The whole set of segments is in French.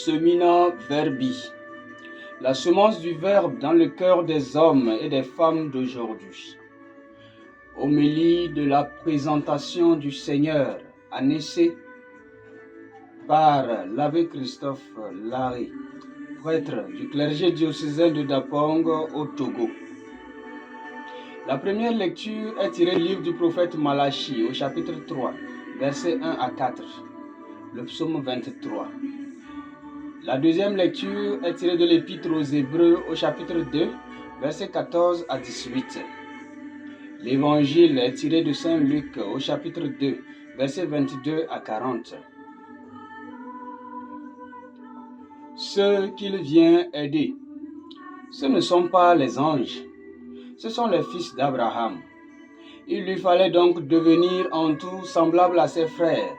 Semina Verbi, la semence du Verbe dans le cœur des hommes et des femmes d'aujourd'hui. Homélie de la présentation du Seigneur, annoncée par l'abbé Christophe Larrey, prêtre du clergé diocésain de Dapong au Togo. La première lecture est tirée du livre du prophète Malachi au chapitre 3, versets 1 à 4, le psaume 23. La deuxième lecture est tirée de l'épître aux Hébreux au chapitre 2, versets 14 à 18. L'évangile est tiré de Saint Luc au chapitre 2, versets 22 à 40. Ceux qu'il vient aider, ce ne sont pas les anges, ce sont les fils d'Abraham. Il lui fallait donc devenir en tout semblable à ses frères,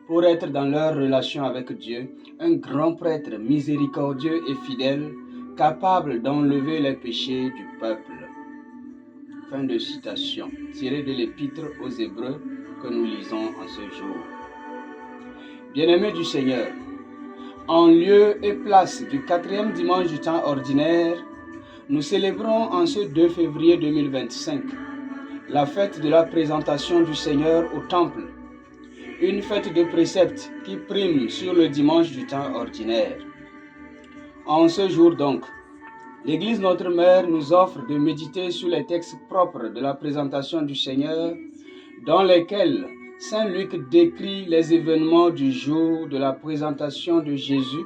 pour être dans leur relation avec Dieu, un grand prêtre miséricordieux et fidèle, capable d'enlever les péchés du peuple. Fin de citation, tirée de l'épître aux Hébreux que nous lisons en ce jour. Bien-aimés du Seigneur, en lieu et place du 4e dimanche du temps ordinaire, nous célébrons en ce 2 février 2025 la fête de la présentation du Seigneur au Temple, une fête de préceptes qui prime sur le dimanche du temps ordinaire. En ce jour donc, l'Église Notre Mère nous offre de méditer sur les textes propres de la présentation du Seigneur, dans lesquels Saint Luc décrit les événements du jour de la présentation de Jésus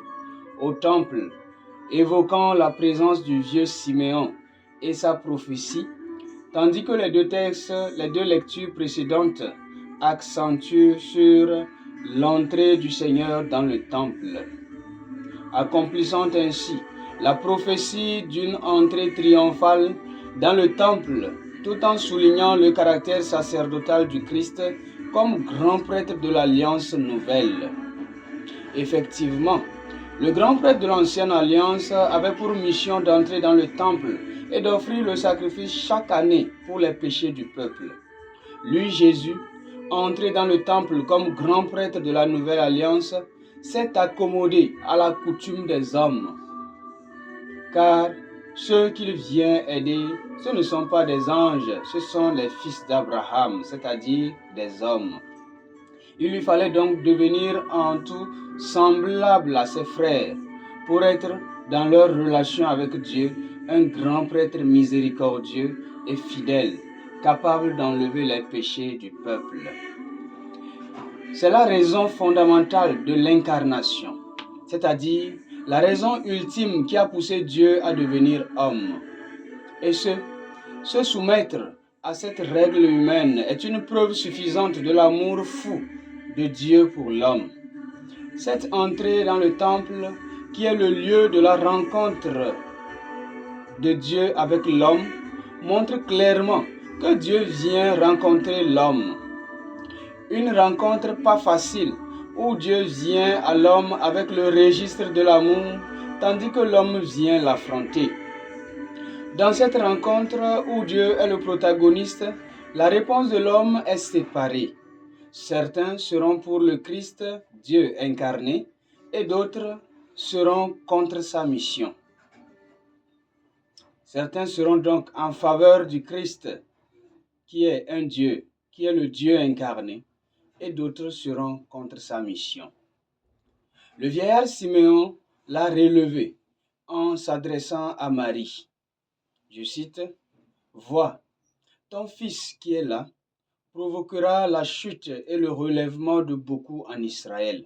au Temple, évoquant la présence du vieux Siméon et sa prophétie, tandis que les deux lectures précédentes accentuent sur l'entrée du Seigneur dans le temple, accomplissant ainsi la prophétie d'une entrée triomphale dans le temple, tout en soulignant le caractère sacerdotal du Christ comme grand prêtre de l'Alliance nouvelle. Effectivement, le grand prêtre de l'Ancienne Alliance avait pour mission d'entrer dans le temple et d'offrir le sacrifice chaque année pour les péchés du peuple. Lui, Jésus, entré dans le temple comme grand prêtre de la Nouvelle Alliance, s'est accommodé à la coutume des hommes. Car ceux qu'il vient aider, ce ne sont pas des anges, ce sont les fils d'Abraham, c'est-à-dire des hommes. Il lui fallait donc devenir en tout semblable à ses frères pour être dans leur relation avec Dieu un grand prêtre miséricordieux et fidèle, capable d'enlever les péchés du peuple. C'est la raison fondamentale de l'incarnation, c'est-à-dire la raison ultime qui a poussé Dieu à devenir homme. Et se soumettre à cette règle humaine est une preuve suffisante de l'amour fou de Dieu pour l'homme. Cette entrée dans le temple, qui est le lieu de la rencontre de Dieu avec l'homme, montre clairement que Dieu vient rencontrer l'homme. Une rencontre pas facile, où Dieu vient à l'homme avec le registre de l'amour, tandis que l'homme vient l'affronter. Dans cette rencontre où Dieu est le protagoniste, la réponse de l'homme est séparée. Certains seront pour le Christ, Dieu incarné, et d'autres seront contre sa mission. Certains seront donc en faveur du Christ, qui est un Dieu, qui est le Dieu incarné, et d'autres seront contre sa mission. Le vieillard Siméon l'a relevé en s'adressant à Marie. Je cite, « Vois, ton fils qui est là provoquera la chute et le relèvement de beaucoup en Israël.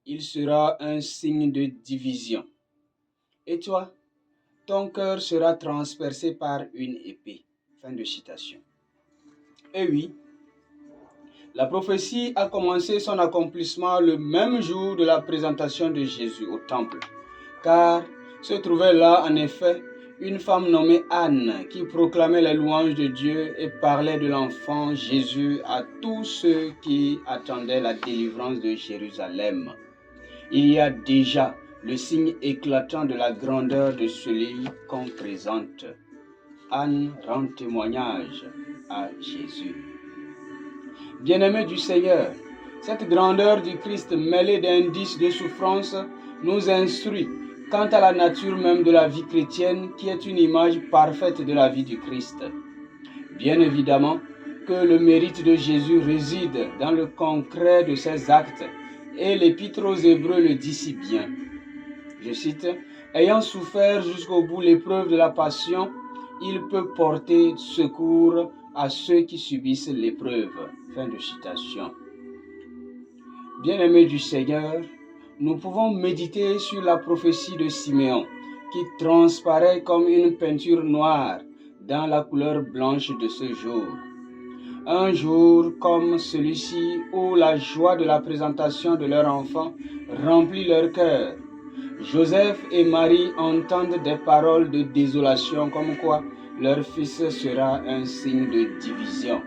Il sera un signe de division. Et toi, ton cœur sera transpercé par une épée. » Fin de citation. Et oui, la prophétie a commencé son accomplissement le même jour de la présentation de Jésus au temple, car se trouvait là en effet une femme nommée Anne qui proclamait les louanges de Dieu et parlait de l'enfant Jésus à tous ceux qui attendaient la délivrance de Jérusalem. Il y a déjà le signe éclatant de la grandeur de celui qu'on présente. Anne rend témoignage à Jésus. Bien-aimés du Seigneur, cette grandeur du Christ mêlée d'indices de souffrance nous instruit quant à la nature même de la vie chrétienne qui est une image parfaite de la vie du Christ. Bien évidemment que le mérite de Jésus réside dans le concret de ses actes et l'Épître aux Hébreux le dit si bien. Je cite, « Ayant souffert jusqu'au bout l'épreuve de la passion, il peut porter secours à ceux qui subissent l'épreuve. » Fin de citation. Bien-aimés du Seigneur, nous pouvons méditer sur la prophétie de Siméon qui transparaît comme une peinture noire dans la couleur blanche de ce jour. Un jour comme celui-ci où la joie de la présentation de leur enfant remplit leur cœur. Joseph et Marie entendent des paroles de désolation comme quoi leur fils sera un signe de division.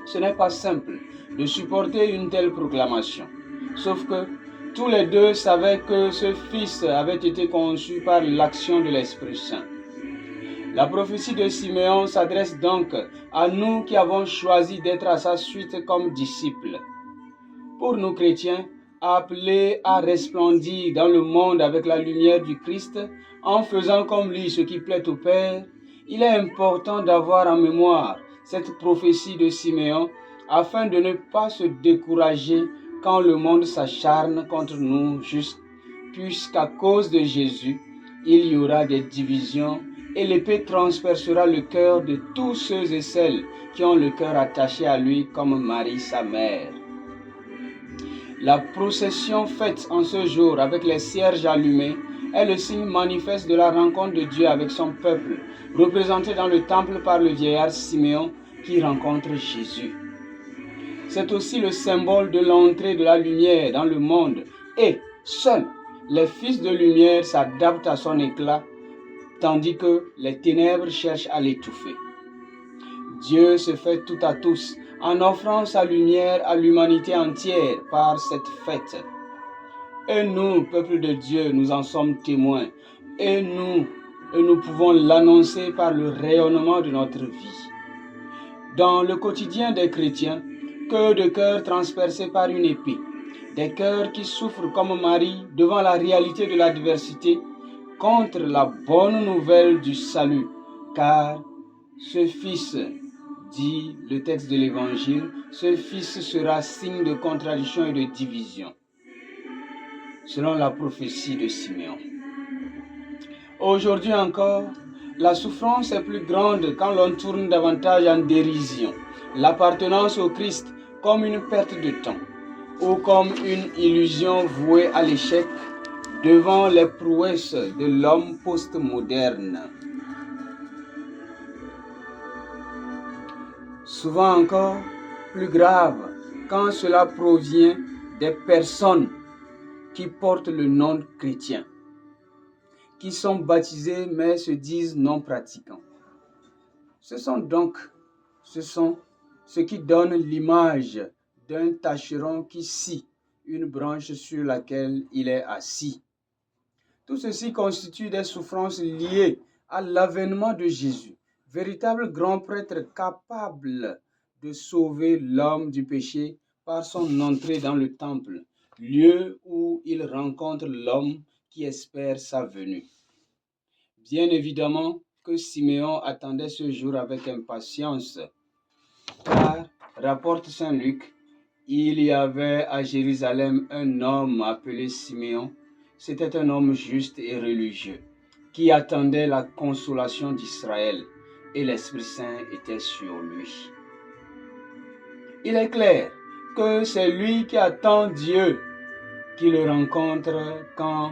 Ce n'est pas simple de supporter une telle proclamation, sauf que tous les deux savaient que ce fils avait été conçu par l'action de l'Esprit Saint. La prophétie de Siméon s'adresse donc à nous qui avons choisi d'être à sa suite comme disciples. Pour nous chrétiens, appelés à resplendir dans le monde avec la lumière du Christ, en faisant comme lui ce qui plaît au Père, il est important d'avoir en mémoire cette prophétie de Siméon afin de ne pas se décourager quand le monde s'acharne contre nous, puisqu'à cause de Jésus, il y aura des divisions et l'épée transpercera le cœur de tous ceux et celles qui ont le cœur attaché à lui comme Marie sa mère. La procession faite en ce jour avec les cierges allumés est le signe manifeste de la rencontre de Dieu avec son peuple, représenté dans le temple par le vieillard Siméon qui rencontre Jésus. C'est aussi le symbole de l'entrée de la lumière dans le monde et seuls les fils de lumière s'adaptent à son éclat, tandis que les ténèbres cherchent à l'étouffer. Dieu se fait tout à tous en offrant sa lumière à l'humanité entière par cette fête. Et nous, peuple de Dieu, nous en sommes témoins. Et nous pouvons l'annoncer par le rayonnement de notre vie. Dans le quotidien des chrétiens, que de cœurs transpercés par une épée, des cœurs qui souffrent comme Marie devant la réalité de l'adversité contre la bonne nouvelle du salut, car ce fils, dit le texte de l'Évangile, ce fils sera signe de contradiction et de division, selon la prophétie de Siméon. Aujourd'hui encore, la souffrance est plus grande quand l'on tourne davantage en dérision l'appartenance au Christ comme une perte de temps ou comme une illusion vouée à l'échec devant les prouesses de l'homme postmoderne. Souvent encore, plus grave, quand cela provient des personnes qui portent le nom chrétien, qui sont baptisées mais se disent non pratiquants. Ce sont ce qui donne l'image d'un tâcheron qui scie une branche sur laquelle il est assis. Tout ceci constitue des souffrances liées à l'avènement de Jésus, véritable grand prêtre capable de sauver l'homme du péché par son entrée dans le temple, lieu où il rencontre l'homme qui espère sa venue. Bien évidemment que Siméon attendait ce jour avec impatience, car, rapporte Saint Luc, il y avait à Jérusalem un homme appelé Siméon. C'était un homme juste et religieux qui attendait la consolation d'Israël et l'Esprit Saint était sur lui. Il est clair que c'est lui qui attend Dieu qui le rencontre quand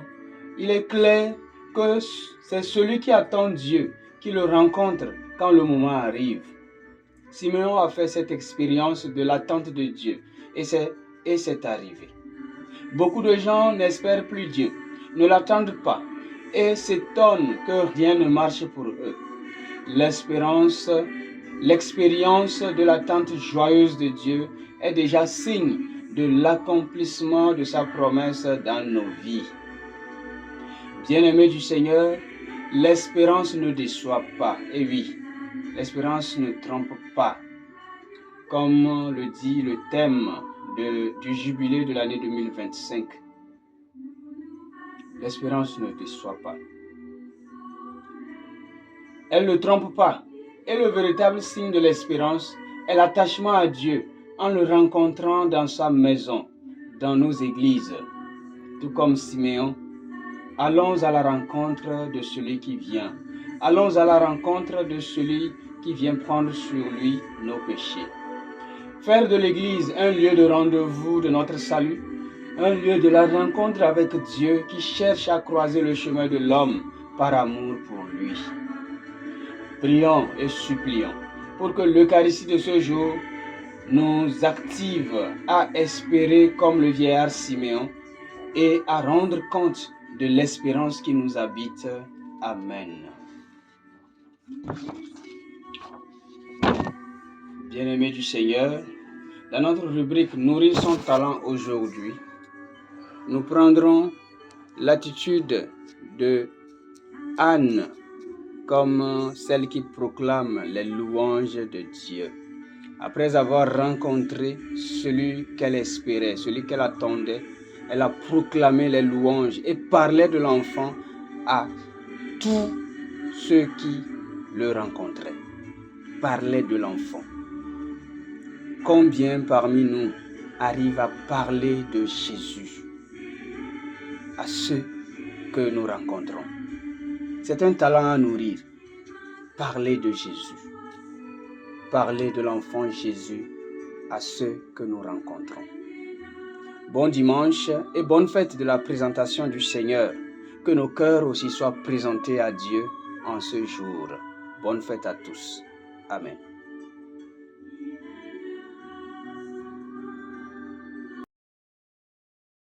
il est clair que c'est celui qui attend Dieu qui le rencontre quand le moment arrive. Siméon a fait cette expérience de l'attente de Dieu et c'est arrivé. Beaucoup de gens n'espèrent plus Dieu, ne l'attendent pas et s'étonnent que rien ne marche pour eux. L'expérience de l'attente joyeuse de Dieu est déjà signe de l'accomplissement de sa promesse dans nos vies. Bien-aimés du Seigneur, l'espérance ne déçoit pas. Et oui, l'espérance ne trompe pas. Comme le dit le thème du jubilé de l'année 2025. l'espérance ne déçoit pas. Elle ne trompe pas. Et le véritable signe de l'espérance est l'attachement à Dieu en le rencontrant dans sa maison, dans nos églises. Tout comme Siméon, allons à la rencontre de celui qui vient. Allons à la rencontre de celui qui vient prendre sur lui nos péchés. Faire de l'Église un lieu de rendez-vous de notre salut, un lieu de la rencontre avec Dieu qui cherche à croiser le chemin de l'homme par amour pour lui. Prions et supplions pour que l'Eucharistie de ce jour nous active à espérer comme le vieillard Siméon et à rendre compte de l'espérance qui nous habite. Amen. Bien-aimés du Seigneur, dans notre rubrique Nourrir son talent aujourd'hui, nous prendrons l'attitude de Anne comme celle qui proclame les louanges de Dieu. Après avoir rencontré celui qu'elle espérait, celui qu'elle attendait, elle a proclamé les louanges et parlait de l'enfant à tous ceux qui le rencontraient. Parlait de l'enfant. Combien parmi nous arrivent à parler de Jésus à ceux que nous rencontrons? C'est un talent à nourrir. Parler de Jésus. Parler de l'enfant Jésus à ceux que nous rencontrons. Bon dimanche et bonne fête de la présentation du Seigneur. Que nos cœurs aussi soient présentés à Dieu en ce jour. Bonne fête à tous. Amen.